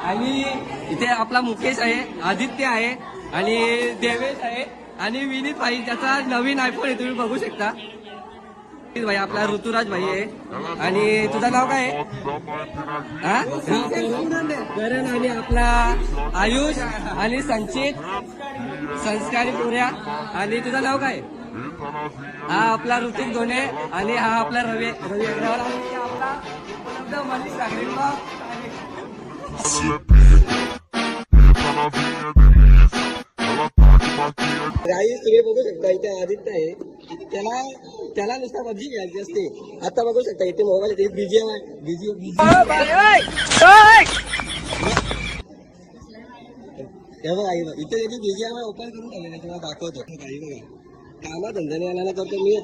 आणि इथे आपला मुकेश आहे, आदित्य आहे आणि देवेश आहे आणि विनीत भाई ज्याचा नवीन आयफोन आहे तुम्ही बघू शकता. भाई आपला ऋतुराज भाई आहे. आणि तुझं नाव काय आहे? करण आणि आपला आयुष आणि संचित संस्कारी पुऱ्या. आणि तुझं नाव काय? हा आपला ऋतिक धोने आणि हा आपला रवी अग्रवाल आणि आपला मनीष गाई तुम्ही बघू शकता. इथे आदित्य आहे, त्याला नुसता पबजी घ्यायची असते. आता बघू शकता इथे मोबाईल इथे बीजीएम आहे. इथे बीजीएम ओपन करून ठेवलेलं तुम्हाला दाखवतो. काही बघा कामा धंद्याने आल्याला करतो मी.